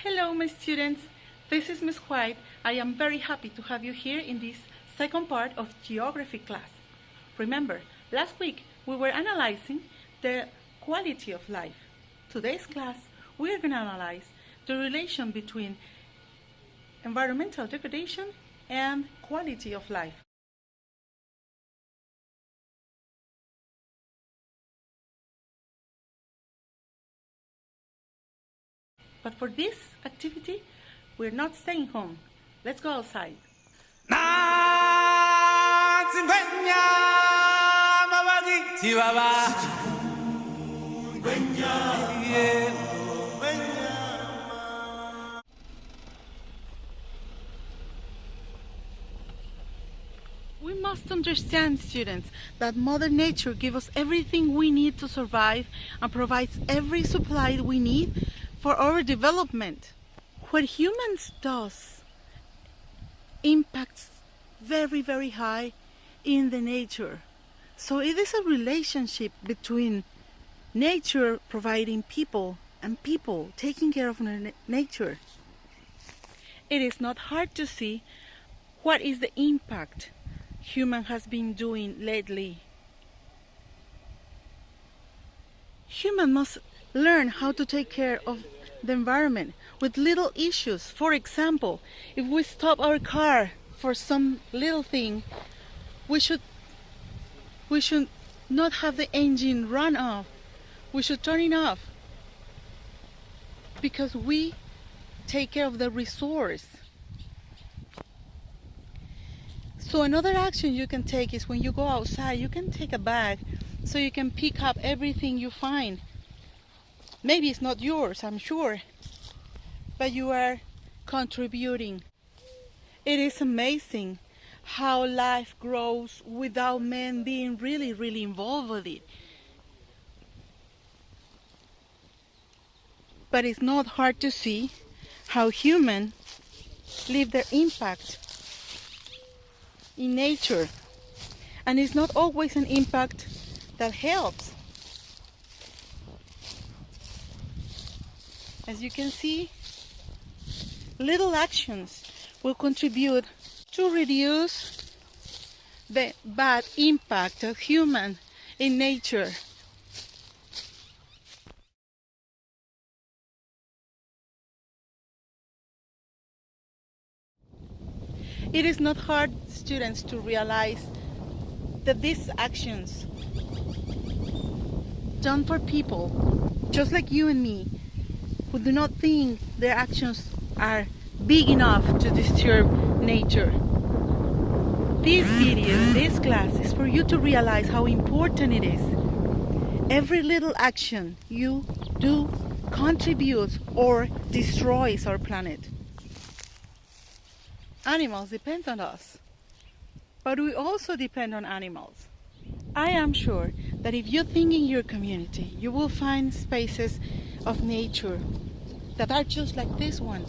Hello, my students. This is Ms. White. I am very happy to have you here in this second part of geography class. Remember, last week we were analyzing the quality of life. Today's class, we are going to analyze the relation between environmental degradation and quality of life. But for this activity, we're not staying home. Let's go outside. We must understand, students, that Mother Nature gives us everything we need to survive and provides every supply we need for our development. What humans does impacts very, very high in the nature. So it is a relationship between nature providing people and people taking care of nature. It is not hard to see what is the impact human has been doing lately. Human must learn how to take care of the environment with little issues. For example, if we stop our car for some little thing, we should not have the engine run off. We should turn it off because we take care of the resource. So another action you can take is when you go outside, you can take a bag so you can pick up everything you find. Maybe it's not yours, I'm sure, but you are contributing. It is amazing how life grows without men being really involved with it. But it's not hard to see how humans leave their impact in nature, and it's not always an impact that helps. As you can see, little actions will contribute to reduce the bad impact of human in nature. It is not hard, students, to realize that these actions done for people just like you and me, who do not think their actions are big enough to disturb nature. This video, this class, is for you to realize how important it is. Every little action you do contributes or destroys our planet. Animals depend on us, but we also depend on animals. I am sure that if you think in your community, you will find spaces of nature that are just like this one.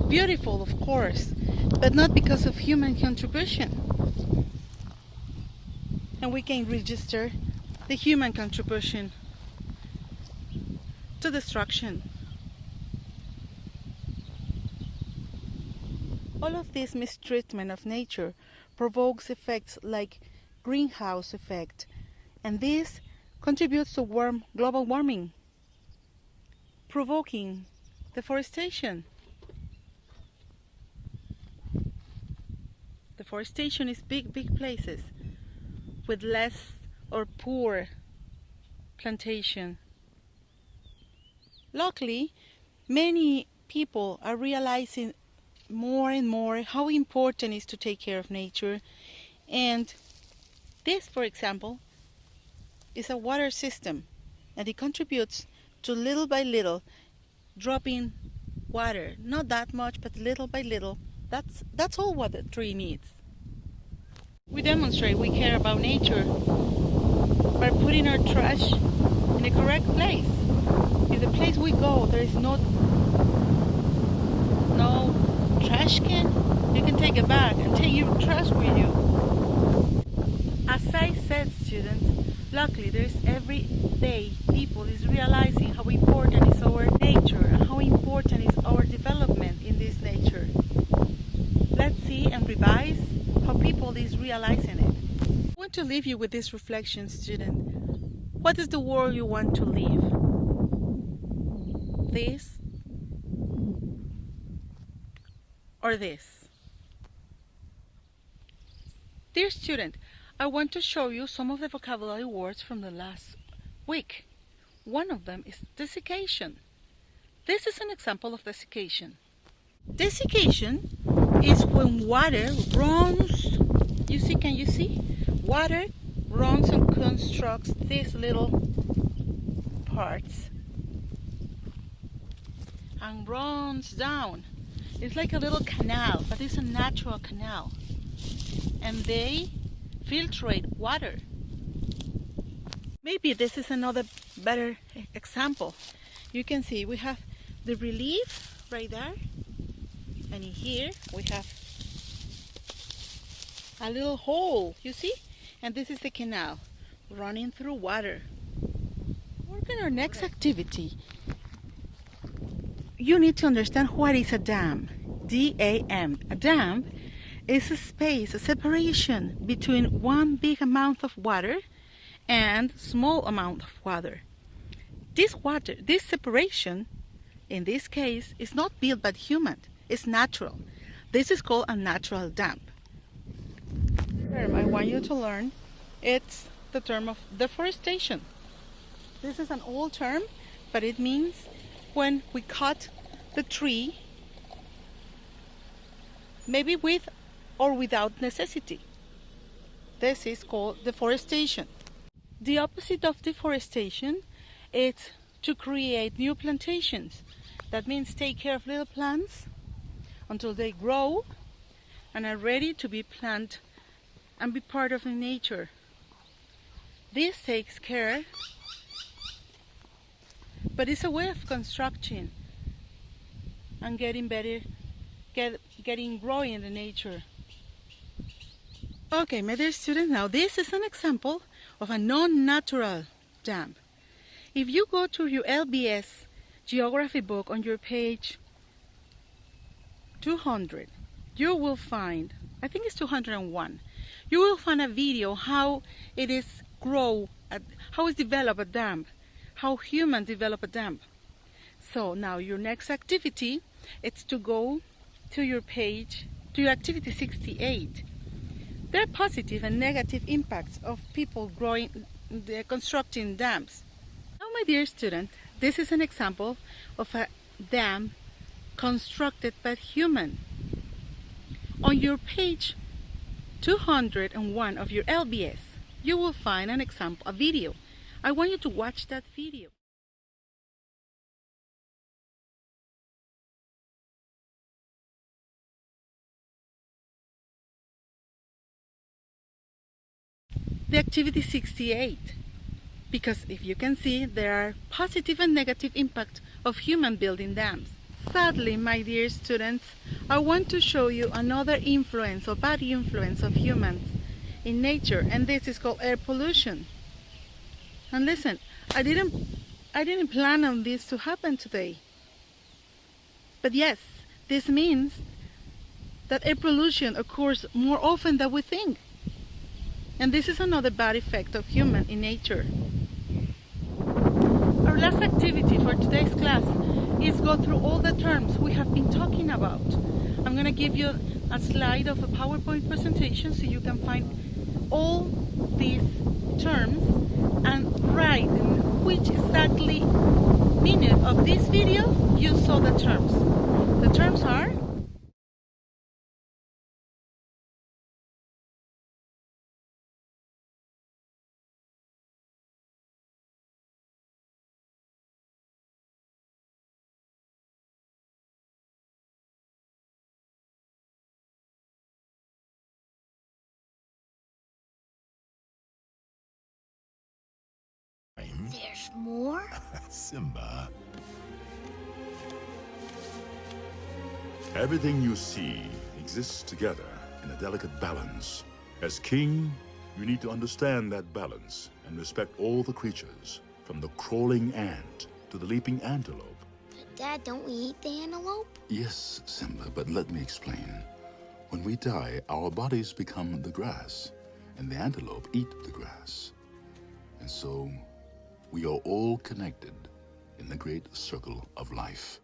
Beautiful, of course, but not because of human contribution. And we can register the human contribution to destruction. All of this mistreatment of nature provokes effects like greenhouse effect, and this contributes to global warming, provoking deforestation. Deforestation is big places with less or poor plantation. Luckily, many people are realizing more and more how important it is to take care of nature, and this, for example, is a water system, and it contributes to little by little dropping water, not that much, but little by little. That's all what the tree needs. We demonstrate we care about nature by putting our trash in the correct place. If the place we go there is no trash can, you can take a bag and take your trash with you. As I said, students, luckily there's every day people is realizing how important is our nature and how important is our development in this nature. Let's see and revise how people is realizing it. I want to leave you with this reflection, student. What is the world you want to live? This or this? Dear student, I want to show you some of the vocabulary words from the last week. One of them is desiccation. This is an example of desiccation. Desiccation is when water runs, can you see? Water runs and constructs these little parts and runs down. It's like a little canal, but it's a natural canal. And they filtrate water. Maybe this is another better example. You can see we have the relief right there, and in here we have a little hole, you see? And this is the canal running through water. Work on our next activity. You need to understand what is a dam. D-A-M. A dam is a space, a separation between one big amount of water and small amount of water. This separation, in this case, is not built by humans. It's natural. This is called a natural dam. The term I want you to learn, it's the term of deforestation. This is an old term, but it means when we cut the tree, maybe with or without necessity. This is called deforestation. The opposite of deforestation is to create new plantations. That means take care of little plants until they grow and are ready to be planted and be part of the nature. This takes care, but it's a way of constructing and getting better, growing in the nature. Okay, my dear students, now this is an example of a non-natural dam. If you go to your LBS geography book on your page 200, you will find, I think it's 201, you will find a video how it is how is developed a dam, how humans develop a dam. So now your next activity is to go to your page, to your activity 68. There are positive and negative impacts of people constructing dams. Now, my dear student, this is an example of a dam constructed by human. On your page 201 of your LBS, you will find an example, a video. I want you to watch that video. The activity 68, because if you can see, there are positive and negative impact of human building dams. Sadly, my dear students, I want to show you another influence or bad influence of humans in nature, and this is called air pollution. And listen, I didn't plan on this to happen today. But yes, this means that air pollution occurs more often than we think. And this is another bad effect of human in nature. Our last activity for today's class is go through all the terms we have been talking about. I'm going to give you a slide of a PowerPoint presentation so you can find all these terms and write in which exactly minute of this video you saw the terms. The terms are There's more? Simba. Everything you see exists together in a delicate balance. As king, you need to understand that balance and respect all the creatures, from the crawling ant to the leaping antelope. But Dad, don't we eat the antelope? Yes, Simba, but let me explain. When we die, our bodies become the grass, and the antelope eat the grass. And so, we are all connected in the great circle of life.